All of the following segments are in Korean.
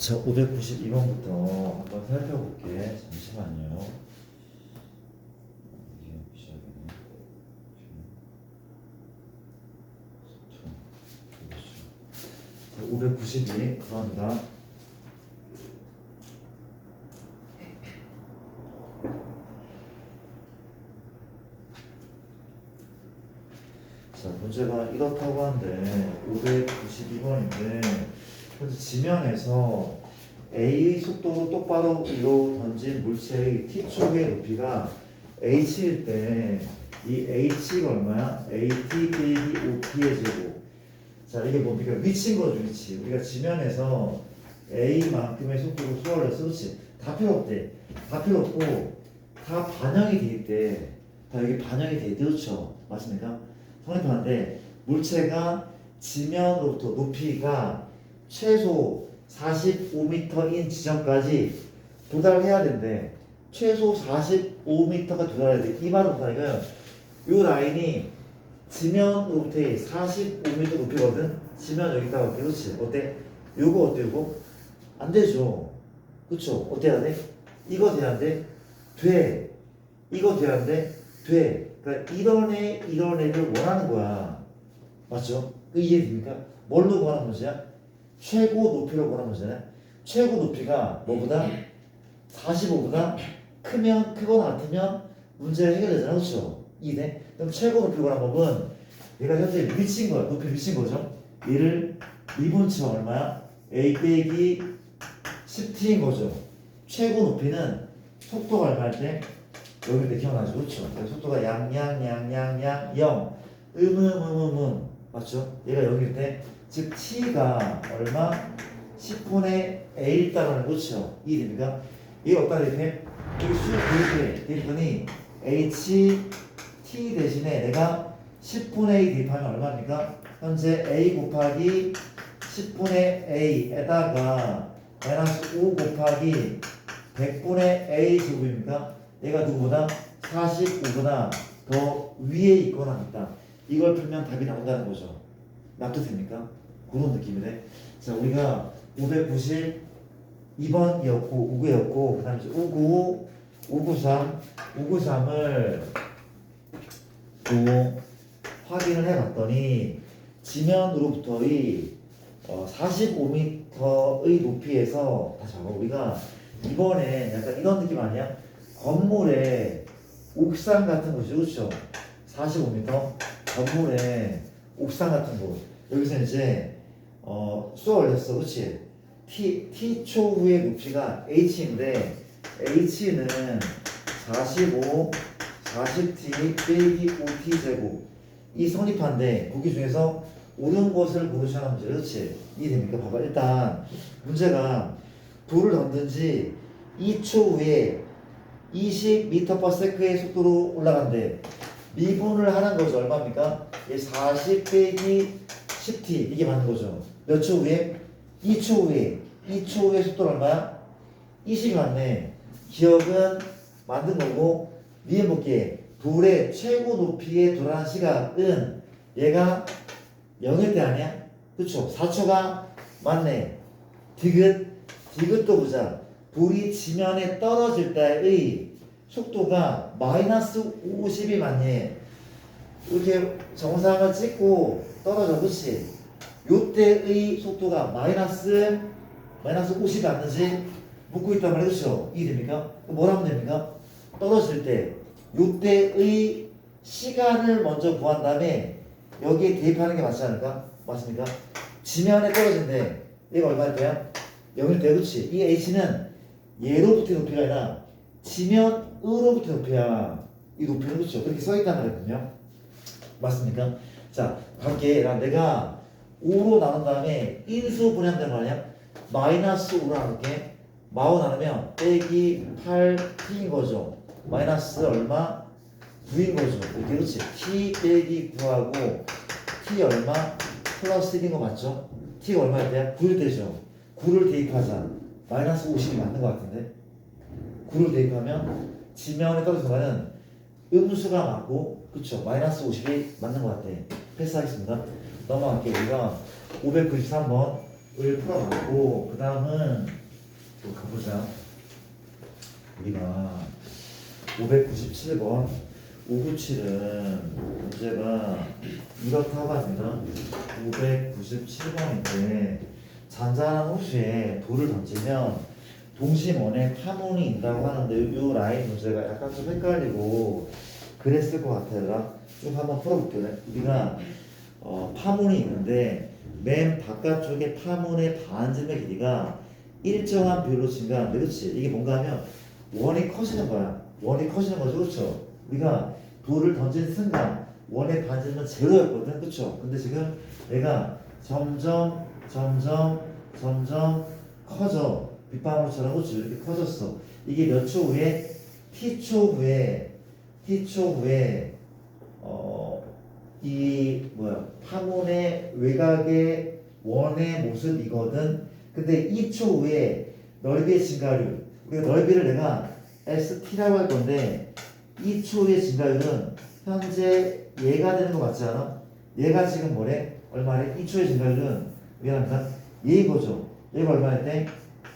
자, 592번부터 한번 살펴볼게. 잠시만요. 이게 시작이네. 592 그겁니다. 자, 문제가 이렇다고 하는데 592번인데 현재 지면에서 A의 속도로 똑바로 위로 던진 물체의 T축의 높이가 H일 때 이 H가 얼마야? AT 빼기 OP의 제곱. 자, 이게 뭡니까? 위치인 거죠, 위치. 우리가 지면에서 A만큼의 속도로 수월을 했어. 그렇지? 다 필요 없대. 다 필요 없고 다 반영이 돼 있대. 다 여기 반영이 돼 있대. 그렇죠? 맞습니까? 성립하는데 물체가 지면으로부터 높이가 최소 45m인 지점까지 도달해야 된대. 최소 45m가 도달해야 돼. 이 말은 뭐냐? 이 라인이 지면으로부터 45m 높이거든. 지면 여기 있다가 그렇지? 어때? 요거 어때? 요거? 안 되죠. 그쵸? 어때야 돼? 이거 돼야 돼? 돼. 이거 돼야 돼? 돼. 그러니까 이런 애를 원하는 거야. 맞죠? 그 이해됩니까? 뭘로 구하는 문제야? 최고 높이로 구하는 문제네. 최고 높이가 뭐보다? 45보다 크거나 같으면 문제가 해결되잖아. 그렇죠? 이해? 그럼 최고 높이 구하는 법은 얘가 현재 미친 거야. 높이 미친 거죠. 얘를 미분치가 얼마야? A 빼기 10t인 거죠. 최고 높이는 속도가 얼마일 때? 여기 때 기억나죠? 그렇죠? 속도가 양양 0 맞죠? 얘가 0일 때 즉 t가 얼마? 10분의 a일 따르는 거죠. 이해됩니까? 얘가 어디다 대입해? 여기 수열 대입해. 대입하니 h t 대신에 내가 10분의 a 대입하면 얼마입니까? 현재 a 곱하기 10분의 a에다가 마이너스 5 곱하기 100분의 a 제곱입니까? 얘가 누구보다 45보다 더 위에 있거나 같다. 이걸 풀면 답이 나온다는 거죠. 납득됩니까? 그런 느낌이네. 자, 우리가 592번이었고 59였고 그 다음에 59, 593을 또 확인을 해봤더니 지면으로부터의 45m의 높이에서 다시 한번 우리가 이번에 약간 이런 느낌 아니야? 건물의 옥상 같은 곳이죠. 그렇죠? 45m 건물의 옥상 같은 곳. 여기서 이제 쏘아 올렸어. 그렇지? T초 후의 높이가 H인데 H는 45, 40T 빼기 5T 제곱. 이 성립한데 거기 중에서 옳은 것을 고르셔야 하는 문제. 그렇지? 이해됩니까? 봐봐. 일단 문제가 돌을 던든 지 2초 후에 20m/s의 속도로 올라간대. 미분을 하는 거죠. 얼마입니까? 40 빼기 10t 이게 맞는 거죠. 몇 초 후에? 2초 후에. 2초 후에 속도는 얼마야? 20이 맞네. 기억은 만든 거고 위에 볼게. 돌의 최고 높이에 도달한 시각은 얘가 0일 때 아니야? 그쵸? 4초가 맞네. 디귿도 보자. 돌이 지면에 떨어질 때의 속도가 마이너스 50이 맞니? 이렇게 정상을 찍고 떨어져. 그치? 요때의 속도가 마이너스 50이 맞는지 묻고 있단 말이야. 그쵸? 이해됩니까? 뭐라 하면 됩니까? 떨어질 때 요때의 시간을 먼저 구한 다음에 여기에 대입하는 게 맞지 않을까? 맞습니까? 지면에 떨어진대. 얘가 얼마일 때야? 0일 때. 그치? 이 h는 얘로부터의 높이가 아니라 지면으로부터의 높이야. 이 높이는 그렇죠? 그렇게 써있단 말이거든요. 맞습니까? 자, 갈게. 내가 5로 나눈 다음에 인수 분해하면 되는 거 아니야? 마이너스 5로 나눌게. 마오 나누면 빼기 8t인 거죠. 마이너스 얼마? 9인 거죠. 이렇게. 그렇지? t 빼기 9하고 t 얼마? 플러스 1인 거 맞죠? t가 얼마일 때야? 9일 때죠. 9를 대입하자. 마이너스 50이 맞는 것 같은데? 9를 대입하면 지면에 떨어진 거는 음수가 맞고, 그쵸? 마이너스 50이 맞는 것 같아. 패스하겠습니다. 넘어갈게요. 우리가 593번 을 풀어봤고 그 다음은 또 가보자. 우리가 597번 597은 문제가 이렇다고 합니다. 597번인데 잔잔한 호수에 돌을 던지면 동심원에 파문이 있다고 하는데 이 라인 문제가 약간 좀 헷갈리고 그랬을 것 같아요. 쭉 한번 풀어볼게요. 우리가 파문이 있는데 맨 바깥쪽에 파문의 반지름의 길이가 일정한 비율로 증가하는데, 그렇지? 이게 뭔가 하면 원이 커지는 거야. 원이 커지는 거죠, 그렇죠? 우리가 돌을 던진 순간 원의 반지름은 제로였거든, 그렇죠? 근데 지금 얘가 점점 커져. 빗방울처럼, 그렇죠? 이렇게 커졌어. 이게 몇 초 후에 t초 후에 이 파문의 외곽의 원의 모습이거든. 근데 2초 후에 넓이의 증가율, 우리가 넓이를 내가 ST라고 할 건데 2초 후의 증가율은 현재 얘가 되는 거 맞지 않아? 얘가 지금 뭐래? 얼마래? 2초의 증가율은 미안합니다. 얘인 거죠. 얘가 얼마일 때?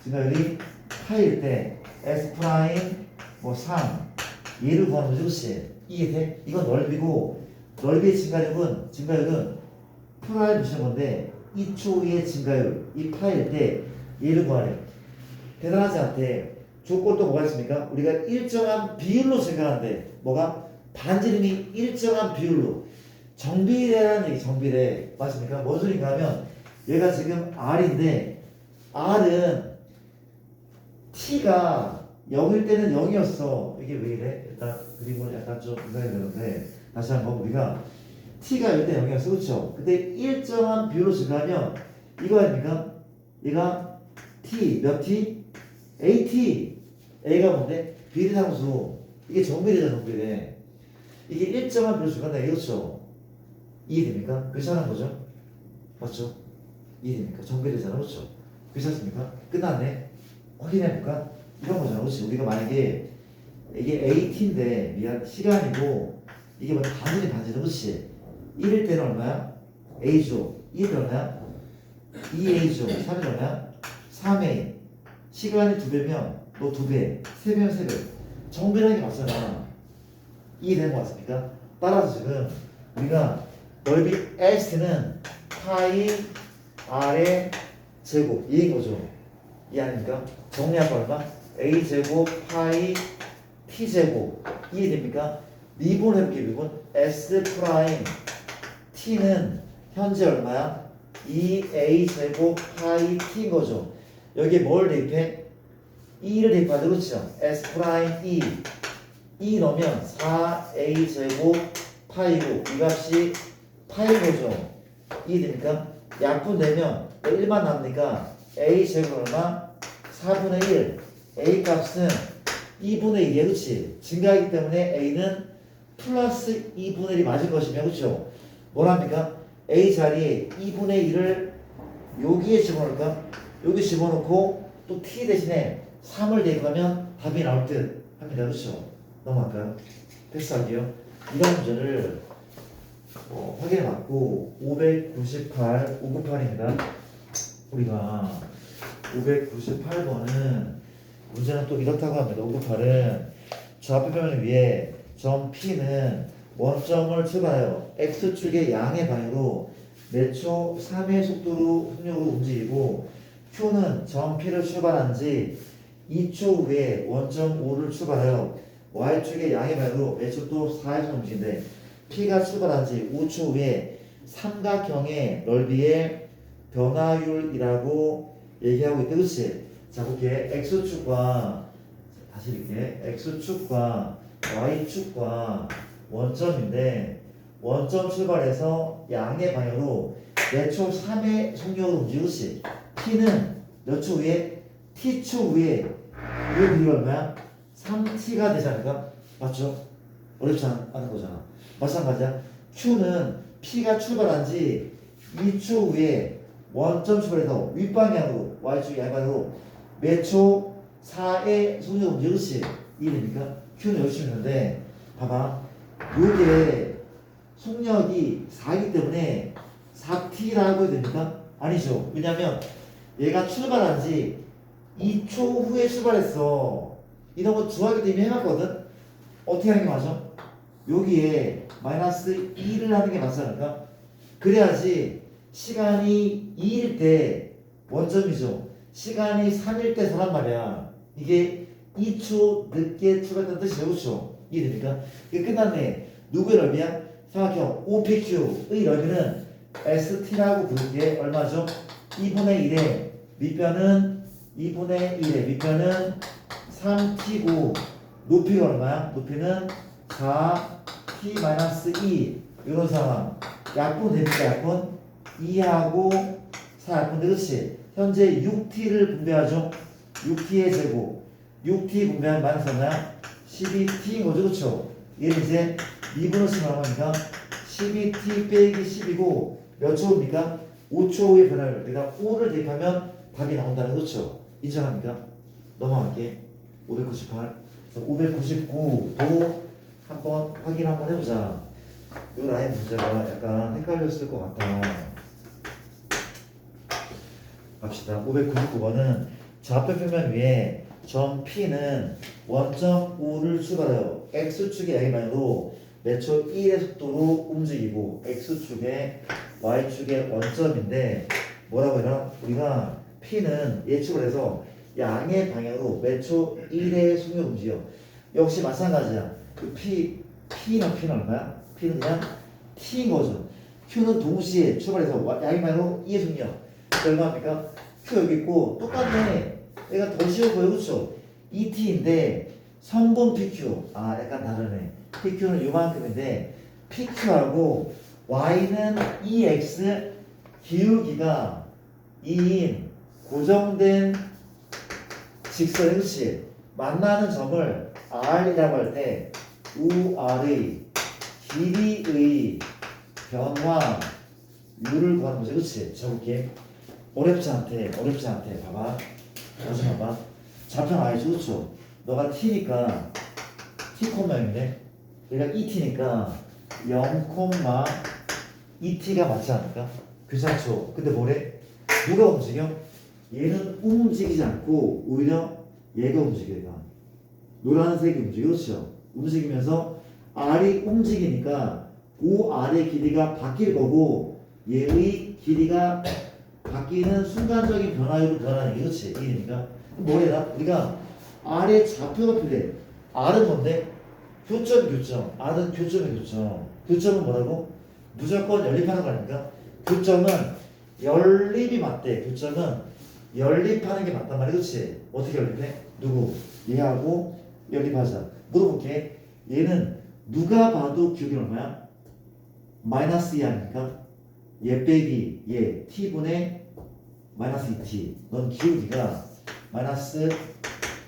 증가율이 파일 때 S 프라임 3 얘를 구하는 거죠, 그렇지? 이해돼? 이건 넓이고 넓이의 증가율은 프라임 무시한 건데 2초 후의 증가율 이 파일 때 얘를 구하래. 대단하지 않대. 조건 또 뭐가 있습니까? 우리가 일정한 비율로 증가하는데 뭐가? 반지름이 일정한 비율로 정비례라는 얘기. 정비례 맞습니까? 뭔 소린가 하면 얘가 지금 R인데 R은 T가 0일 때는 0이었어. 이게 왜 이래? 일단 그림은 약간 좀 이상이 되는데 다시 한번 우리가 T가 0일 때 0이었어. 그렇죠? 근데 일정한 비율로 증가하면 이거 아닙니까? 얘가 T 몇 T? AT. A가 뭔데? 비례상수. 이게 정비례잖아, 정비례. 이게 일정한 비율로 증가한다. 그렇죠? 이해됩니까? 괜찮은 거죠? 맞죠? 이해됩니까? 정비례잖아. 그렇죠? 괜찮습니까? 끝났네. 확인해볼까? 이런 거잖아. 그렇지? 우리가 만약에 이게 AT인데 미안 시간이고 이게 뭐 반지름 그렇지? 1일 때는 얼마야? A조. 2일 때는 얼마야? 2A조. 3일 얼마야? 3A. 시간이 2배면 너 2배. 3배면 3배. 정비라는 게 맞잖아. 이해되는 거 맞습니까? 따라서 지금 우리가 넓이 S는 파이 R의 제곱 이인 거죠. 이 아닙니까? 정리할 거 얼마? A제곱 파이 T제곱. 이해됩니까? 미분해볼게. 미분 S 프라임 T는 현재 얼마야? 2A제곱 파이 T인 거죠. 여기에 뭘 대입해? 2를 대입하죠. 그렇죠? S 프라임 2 넣으면 4A제곱 파이고 이 값이 파인 거죠. 이해됩니까? 약분되면 1만 남으니까 A제곱 얼마? 4분의 1. A 값은 2분의 1이야. 그치? 증가하기 때문에 A는 플러스 2분의 1이 맞을 것이며, 그쵸? 뭐랍니까? A 자리에 2분의 1을 여기에 집어넣을까? 여기 집어넣고 또 T 대신에 3을 대입하면 답이 나올 듯 합니다. 그쵸? 넘어갈까요? 패스할게요. 이런 문제를 확인해봤고 598, 598입니다. 우리가 598번은 문제는 또 이렇다고 합니다. 598은 좌표 표면을 위해 점 P는 원점을 출발하여 X축의 양의 방향으로 매초 3의 속도로 속력으로 움직이고 Q는 점 P를 출발한 지 2초 후에 원점 O를 출발하여 Y축의 양의 방향으로 매초도 4의 속도로 움직이는데 P가 출발한 지 5초 후에 삼각형의 넓이의 변화율이라고 얘기하고 있대. 그치? 자, 볼게. X축과 다시 이렇게 X축과 Y축과 원점인데 원점 출발해서 양의 방향으로 매초 3의 속력으로 움직이지. T는 몇 초 후에? T초 후에 이 비율이 얼마야? 3T가 되지 않을까? 맞죠? 어렵지 않은 거잖아. 마찬가지야. Q는 P가 출발한 지 2초 후에 원점 출발해서 윗방향으로 Y축 양방향으로 매초 4의 속력으로 움직이지. 이해됩니까? Q는 열심히 있는데 봐봐. 요게 속력이 4이기 때문에 4T라고 해야 됩니까? 아니죠. 왜냐면 얘가 출발한 지 2초 후에 출발했어. 이런 거 중학교 때 이미 해봤거든? 어떻게 하는 게 맞아? 여기에 마이너스 2를 하는 게 맞지 않을까? 그래야지 시간이 2일 때 원점이죠. 시간이 3일 때 서란 말이야. 이게 2초 늦게 출발했다는 뜻이죠. 그렇죠? 이해됩니까? 이게 끝났네. 누구의 넓이야? 생각해. OPQ의 넓이는 ST라고 부를게. 얼마죠? 2분의 1에 밑변은 2분의 1에 밑변은 3t고 높이가 얼마야? 높이는 4t-2 이런 상황. 약분 됩니까? 약분? 2하고 4 약분돼. 그렇지? 현재 6t를 분배하죠. 6t의 제곱 6t 분배하면 마이너스 얼마야? 12t인 거죠. 그렇죠? 얘는 이제 미분을 쓰면 얼마입니까? 12t 빼기 10이고 몇 초입니까? 5초 후에 변화를. 내가 5를 대입하면 답이 나온다는 거죠. 인정합니까? 넘어갈게. 598 599도 한번 확인 한번 해보자. 이 라인 문제가 약간 헷갈렸을 것 같아. 갑시다. 599번은 좌표 표면 위에 점 P는 원점 O를 출발하여 X축의 양이만으로 매초 1의 속도로 움직이고 X축의 Y축의 원점인데 뭐라고 해라? 우리가 P는 얘 출발해서 양의 방향으로 매초 1의 속력으로 움직여. 역시 마찬가지야. 그 P는 얼마야? P는 그냥 T인 거죠. Q는 동시에 출발해서 양의 방향으로 2의 속력. 얼마입니까? Q 여기 있고 똑같네. 얘가 더 쉬워 보여. 그렇죠? ET인데 성분 PQ. 아 약간 다르네. PQ는 요만큼인데 PQ하고 Y는 EX 기울기가 2인 고정된 직선의 그치? 만나는 점을 R이라고 할 때 UR의 길이의 변화율을 구하는 거지. 그치? 적을게. 어렵지 않대. 봐봐. 다시 봐봐. 좌표는 알죠? 그쵸? 너가 T니까 T, 0인데 얘가 ET니까 0, 2T가 맞지 않을까? 괜찮죠? 근데 뭐래? 누가 움직여? 얘는 움직이지 않고 오히려 얘가 움직여. 얘가 노란색이 움직여. 그렇죠? 움직이면서 R이 움직이니까 OR의 길이가 바뀔 거고 얘의 길이가 바뀌는 순간적인 변화율로 변하는 게. 그렇지? 이해니까 뭐래나? 우리가 R의 좌표가 필요해. R은 뭔데? 교점. R은 교점의 교점. 교점은 뭐라고? 무조건 연립하는 거 아닙니까? 교점은 연립이 맞대. 교점은 연립하는 게 맞단 말이야. 그렇지? 어떻게 연립해? 누구? 얘하고 연립하자. 물어볼게. 얘는 누가 봐도 기울기 얼마야? 마이너스 2 아닙니까? 얘 빼기 얘 t분의 마이너스 2t. 넌 기울기가 마이너스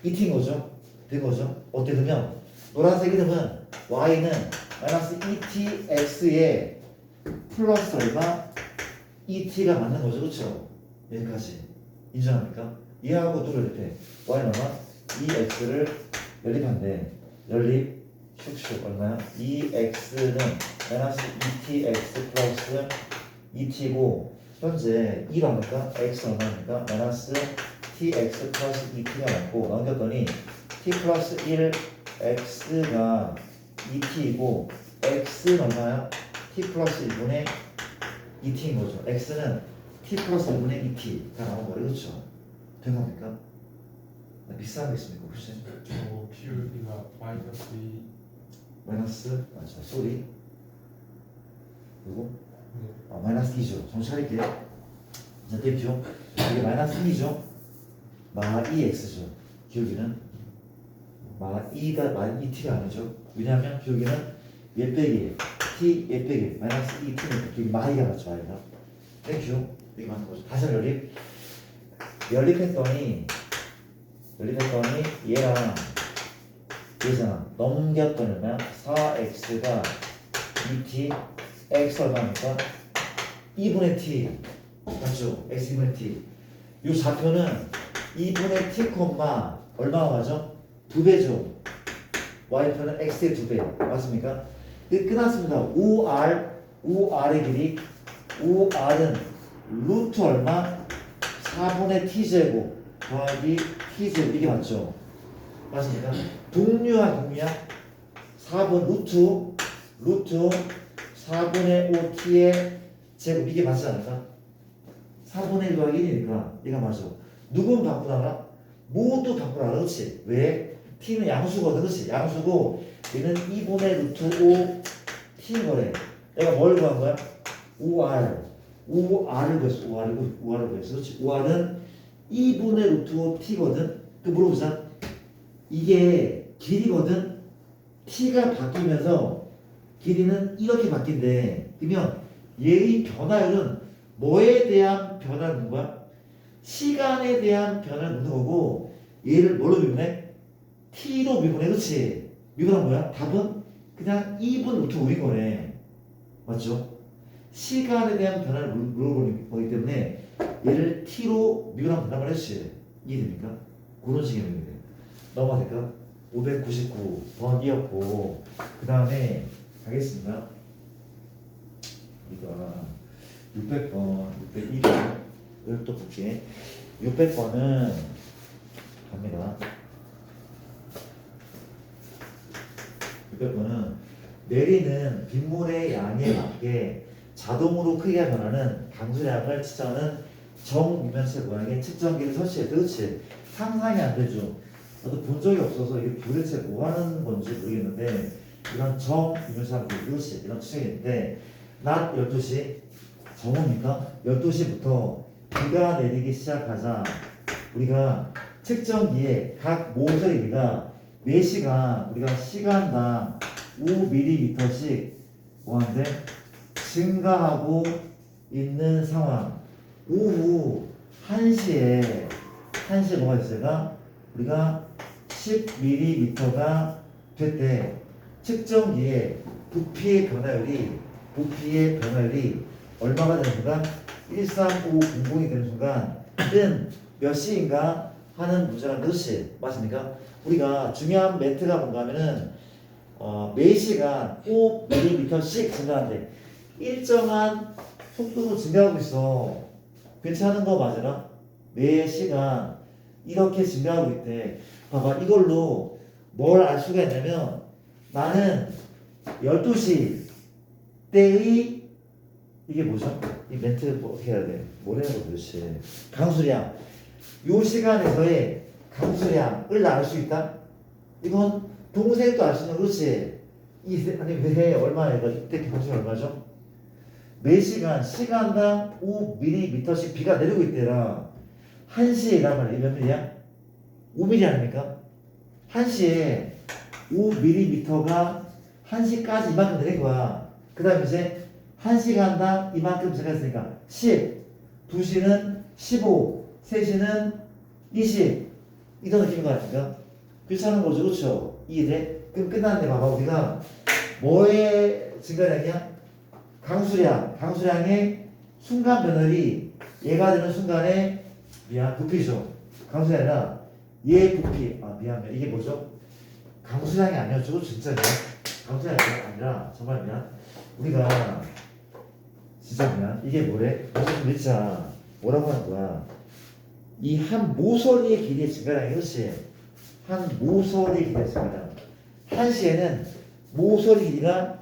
2t인 거죠? 된 거죠? 어떻게 되면 노란색 이름은 y는 마이너스 2tx에 플러스 얼마? 2t가 맞는 거죠. 그렇죠? 여기까지 인정합니까? 얘하고 누를 연립해. y는 얼마? 2x를 연립한대. 연립 슉슉 얼마야? 2x는 마이너스 2tx 플러스 2t고 현재 2가 얼마입니까? x 얼마입니까? 마이너스 tx 플러스 2t가 맞고 넘겼더니 t 플러스 1 x가 2t이고 x는 얼마야? t 플러스 1분의 2t인 거죠. x는 t 플러스 1분의 2t가 나온 거예요. 그렇죠? 된 겁니까? 비싼 거 있습니까 혹시? 저 기울기가 마이너스 2. 마이너스 맞아 쏘리 그리고 네. 마이너스 2죠. 정신 차릴게요. 자 대표 이게 마이너스 2죠. 마 2x죠. 기울기는 마 2가 마 2t가 아니죠. 왜냐하면 기울기는 얘 빼기 t 얘 빼기 마이너스 2t니까 기울기 마이가 맞죠. 마이가 땡큐. 이게 맞는 거죠. 다시 연립했더니 얘랑 얘잖아. 넘겼더니 얼마야? 4x가 2t x 얼마입니까? 2분의 t 맞죠? x 2분의 t. 이 좌표는 2분의 t, 얼마가 맞죠? 2배죠. y표는 x의 2배 맞습니까? 끝났습니다. OR의 길이 OR은 루트 얼마? 4분의 t제곱 더하기 t제곱 이게 맞죠? 맞습니까? 동류야 동류야? 4분 루트 4분의 5t의 제곱 이게 맞지 않을까? 4분의 1 더하기 1이니까 얘가 맞아. 누군 바꾸다가? 모두 바꾸라 그렇지? 왜? t는 양수거든 그렇지? 양수고 얘는 2분의 루트 5 t인 거래. 내가 뭘 구한 거야? 5r을 구했어. 5r을 구했어. 그렇지? 5r은 2분의 루트 5 t거든. 그 물어보자. 이게 길이거든. t가 바뀌면서 길이는 이렇게 바뀐대. 그러면 얘의 변화율은 뭐에 대한 변화를 묻는 거야? 시간에 대한 변화를 묻는 거고 얘를 뭘로 미분해? t로 미분해. 그렇지? 미분한 뭐야? 답은 그냥 2분 루트 5인 거네. 맞죠? 시간에 대한 변화를 물어보는 거기 때문에 얘를 t로 미분하면 된단 말이지. 이해됩니까? 그런 식의 문제. 넘어가 될까? 599번이었고 그 다음에 가겠습니다. 우리가 600번, 602번 이걸 또 볼게. 600번은 갑니다. 600번은 내리는 빗물의 양에 맞게 자동으로 크기가 변하는 강수량을 측정하는 정유면체 모양의 측정기를 설치해. 그렇지? 상상이 안 되죠. 나도 본 적이 없어서 이게 도대체 뭐 하는 건지 모르겠는데 이런 정유면체라는 게 그렇지? 이런 측정기인데 낮 12시 정오니까 12시부터 비가 내리기 시작하자 우리가 측정기에 각 모서리 비가 4시간 우리가 시간당 5mm씩 뭐한데 증가하고 있는 상황. 오후 1시에 뭐가 있어요? 우리가 10mm가 됐대. 측정기에 부피의 변화율이 얼마가 되는 순간 13500이 되는 순간은 몇 시인가 하는 문제라는 것이 맞습니까? 우리가 중요한 멘트가 뭔가 하면은 매시간 5mm씩 증가하는데 일정한 속도로 증가하고 있어. 괜찮은 거 맞으나? 매시간 이렇게 증가하고 있대. 봐봐, 이걸로 뭘 알 수가 있냐면 나는 12시 때의 이게 뭐죠? 이 멘트 뭐 어떻게 해야 돼? 뭘 해야 돼 도대체? 강수량. 요 시간에서의 강수량을 알 수 있다? 이건 동생도 알 수 있는 그렇지? 아니 왜 얼마나 이거 이때 강수량 얼마죠? 매시간 시간당 5mm씩 비가 내리고 있대라. 1시에란 말이야. 몇 mm야? 5mm 아닙니까? 1시에 5mm가 1시까지 이만큼 내린 거야. 그 다음에 이제 1시간당 이만큼 증가했으니까 10, 2시는 15, 3시는 20 이런 느낌인 거 아닙니까? 괜찮은 거죠. 그렇죠? 이해돼? 그럼 끝났네. 봐봐. 우리가 뭐의 증가량이야? 강수량의 순간 변화율이 얘가 되는 순간에 부피죠. 강수량이 아니라 얘 부피. 미안. 이게 뭐죠? 강수량이 아니었죠. 진짜 미안. 강수량이 아니라 정말 미안. 우리가 진짜 미안. 이게 뭐래? 무슨 글자 뭐라고 하는 거야? 이 한 모서리의 길이의 증가량이 그렇지? 한 모서리의 길이의 증가량. 1시에는 모서리 길이가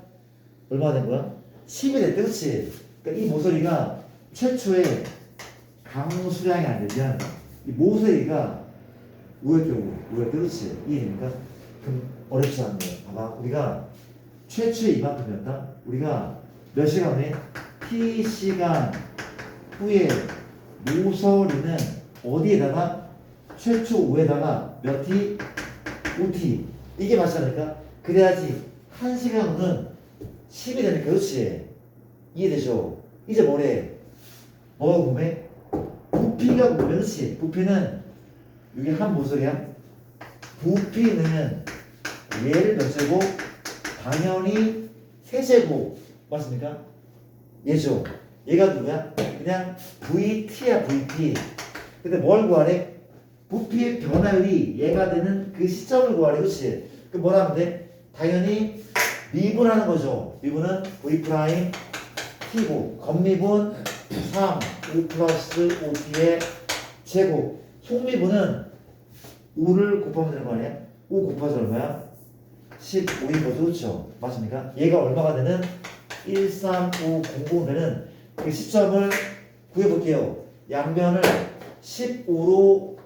얼마나 된 거야? 10이 됐대. 그렇지? 그러니까 이 모서리가 최초의 강수량이 아니라 이 모서리가 우회되고 그렇지? 이해됩니까? 그럼 어렵지 않네요. 봐봐. 우리가 최초의 이만큼이었다. 우리가 몇 시간 후에 T시간 후에 모서리는 어디에다가 최초 우에다가 몇 T? 5T. 이게 맞지 않을까? 그래야지 1시간 후는 10이 되니까. 그렇지? 이해되죠? 이제 뭐래? 뭐가 궁금해? 부피가 궁금해. 그렇지? 부피는 이게 한 모서리야. 부피는 얘를 몇 제곱? 당연히 세제곱. 맞습니까? 얘죠. 얘가 누구야? 그냥 VT야. VT. 근데 뭘 구하래? 부피의 변화율이 얘가 되는 그 시점을 구하래. 그렇지? 그럼 뭐라 하면 돼? 당연히 미분하는 거죠. 미분은 V T고 건미분 3 5 플러스 5T의 제곱. 속미분은 5를 곱하면 되는 거 아니야? 5 곱하기 얼마야? 15인 거죠. 그렇죠? 맞습니까? 얘가 얼마가 되는? 13500 되는 그 시점을 구해볼게요. 양변을 15로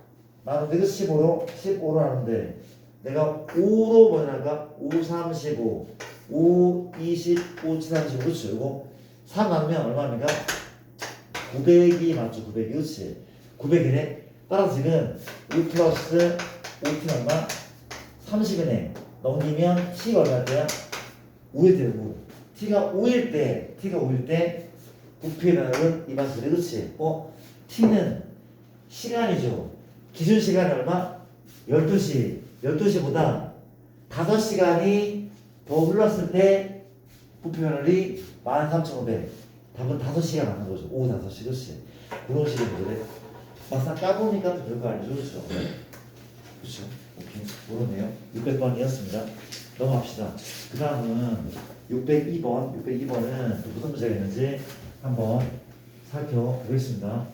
나누는데, 그 15로 나누는데, 내가 5로 뭐냐까? 5, 35, 5, 20, 5, 7, 35. 그렇죠? 이거 3 나누면 얼마입니까? 900이 맞죠? 900이. 그렇지? 900이네. 따라서 지금 5 플러스 5t 얼마? 30이네. 넘기면 t가 얼마일 때야? 5일 때고. t가 5일 때 부피의 변화는 이만큼. 그렇지? t는 시간이죠. 기준 시간이 얼마? 12시. 12시보다 5시간이 더 흘렀을 때 부피 변화율이 13,500. 답은 5시간 맞는 거죠. 오후 5시. 그렇지? 그런 식의 문제래. 막상 까보니까 또 별거 아니죠. 그렇죠? 그렇죠? 오케이. 모르네요. 600번이었습니다. 넘어갑시다. 그 다음은 602번. 602번은 또 무슨 문제가 있는지 한번 살펴보겠습니다.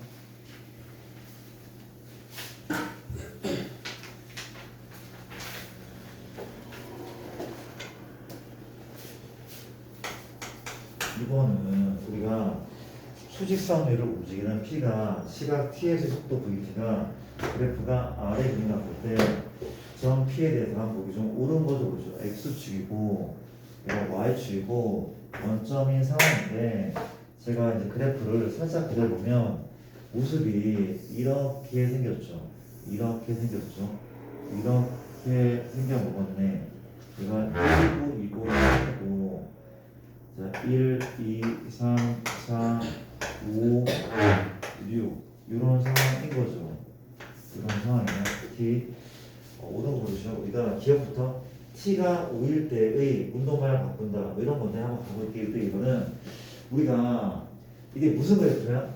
이번은 우리가 수직선위를 움직이는 P가 시각 T의 속도 VT가 그래프가 아래 그림 같을 때 점 P에 대해서 한번 보기 좀 옳은 거죠. 그렇죠? X축이고 얘가 Y축이고 원점인 상황인데 제가 이제 그래프를 살짝 그려보면 모습이 이렇게 생겼죠. 이렇게 생겼죠. 이렇게 생겨먹었네. 얘가 1부, 2부, 3부 자, 1, 2, 3, 4, 5, 6 이런 상황인 거죠. 이런 상황이에요. T 오동 보시죠. 우리가 기억부터 T가 5일 때의 운동 방향 바꾼다 뭐 이런 건데 한번 가볼게요. 이거는 우리가 이게 무슨 그래프야?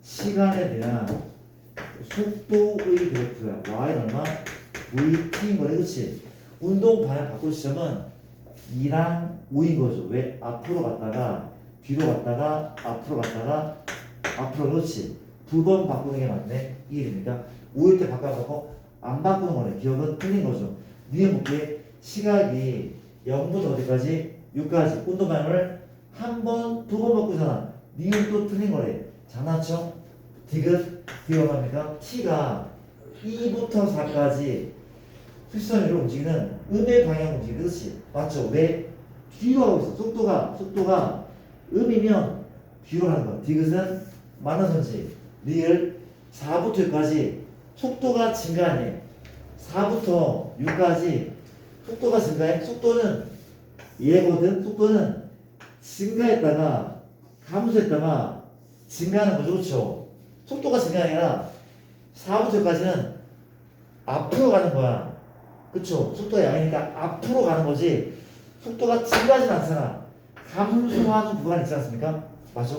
시간에 대한 속도의 그래프야. Y는 얼마? VT인 거네. 그렇지? 운동 방향 바꿀 시점은 2랑 5인 거죠. 왜? 앞으로 갔다가 뒤로 갔다가 앞으로 갔다가 앞으로. 그렇지? 두 번 바꾸는 게 맞네. 이게 됩니까? 5일 때 바꿔놓고 안 바꾸는 거네. 기억은 틀린 거죠. 니은 볼게. 시각이 0부터 어디까지? 6까지 운동 방향을 한 번, 두 번 바꾸잖아. 니은 또 틀린 거래. 장난쳐? 디귿? 기억합니까? T가 2부터 4까지 수직선으로 움직이는 음의 방향 움직이는. 그렇지? 맞죠? 왜? 뒤로 하고 있어. 속도가 음이면 뒤로 가는 거야. 디귿은 만화선지. 리을 4부터 6까지 속도가 증가하네. 4부터 6까지 속도가 증가해. 속도는 얘거든. 속도는 증가했다가 감소했다가 증가하는 거죠. 그렇죠? 속도가 증가가 아니라 4부터 6까지는 앞으로 가는 거야. 그쵸? 속도가 양이니까 앞으로 가는 거지 속도가 증가하진 않잖아. 감소하는 구간이 있지 않습니까? 맞아?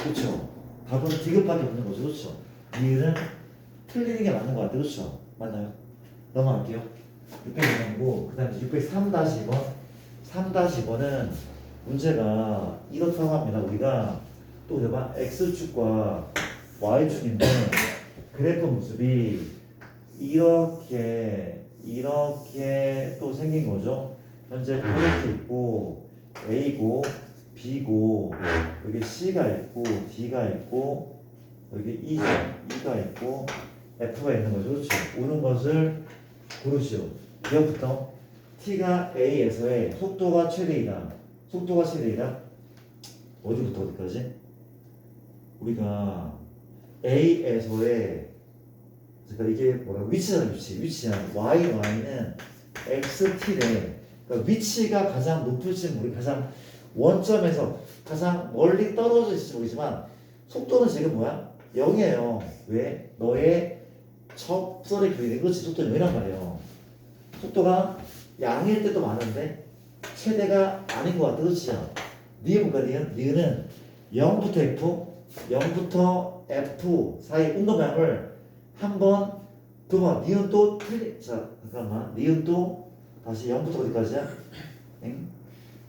그쵸? 답은 디귿밖에 없는 거죠. 그쵸? 니은은 틀리는 게 맞는 것 같아요. 그쵸? 맞나요? 넘어갈게요. 602번이고 그 다음에 603-2번 3-2번은 문제가 이렇다고 합니다. 우리가 또 내가 X축과 Y축인데 그래프 모습이 이렇게 또 생긴 거죠. 현재 이렇게 있고 A고 B고 여기 C가 있고 D가 있고 여기 E가 있고 F가 있는 거죠. 그렇죠? 오는 것을 고르시오. 기억부터 T가 A에서의 속도가 최대이다. 어디부터 어디까지? 우리가 A에서의 그러니까 이게 뭐라 위치잖아. Y는 XT래. 그러니까 위치가 가장 높을지 우리 가장 원점에서 가장 멀리 떨어져 있을지 모르지만 속도는 지금 뭐야? 0이에요. 왜? 너의 접선의 길이. 그렇지? 속도는 0이란 말이에요. 속도가 양일 때도 많은데 최대가 아닌 것 같아. 그렇지? 니은 뭔가 니은은 0부터 F 사이 운동량을 한 번, 두 번, 니은 또 틀리, 자, 잠깐만. 니은 또 다시 0부터 어디까지야?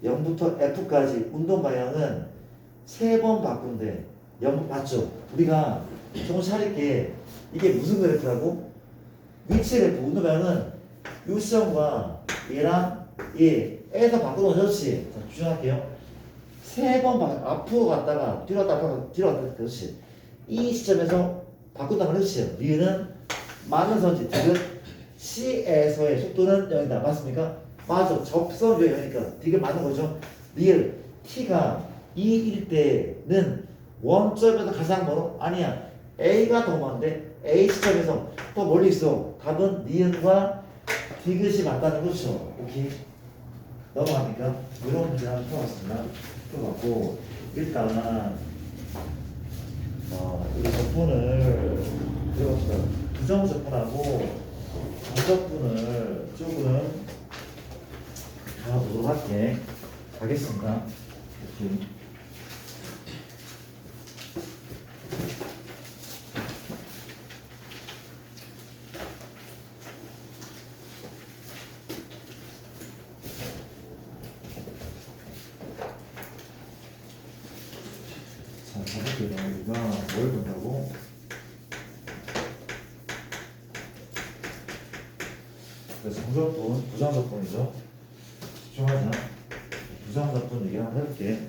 0부터 F까지 운동 방향은 세 번 바꾼대. 맞죠? 우리가 정신 차릴게. 이게 무슨 그래프라고? 위치 그래프. 운동면은 요 시점과 얘랑 얘에서 바꾸는 거 좋지. 자, 집중할게요. 세 번 앞으로 갔다가 뒤로 갔다 앞으로 뒤로 갔다 그렇지. 이 시점에서 바꾼다면 그렇지. 니은 많은 선지 디귿 C에서의 속도는 0이다. 맞습니까? 맞아. 접선 왜 0이니까 디귿 맞는 거죠. 니은 T가 2일 때는 원점에서 가장 멀어? 아니야. A가 더 먼데 A 시점에서 더 멀리 있어. 답은 니은과 디귿이 맞다는 거죠. 오케이. 넘어갑니까? 이런 문제 하나 풀어봤습니다. 풀어봤고 일단 우리 적분을 들어봅시다. 부정 적분하고 정적분을 조금 가보도록 할게. 가겠습니다. 이렇게. 자, 가볼게요. 우리가 뭘 본다고? 그래서 정적분, 부정적분이죠. 집중하자. 부정적분 얘기 한번 해볼게.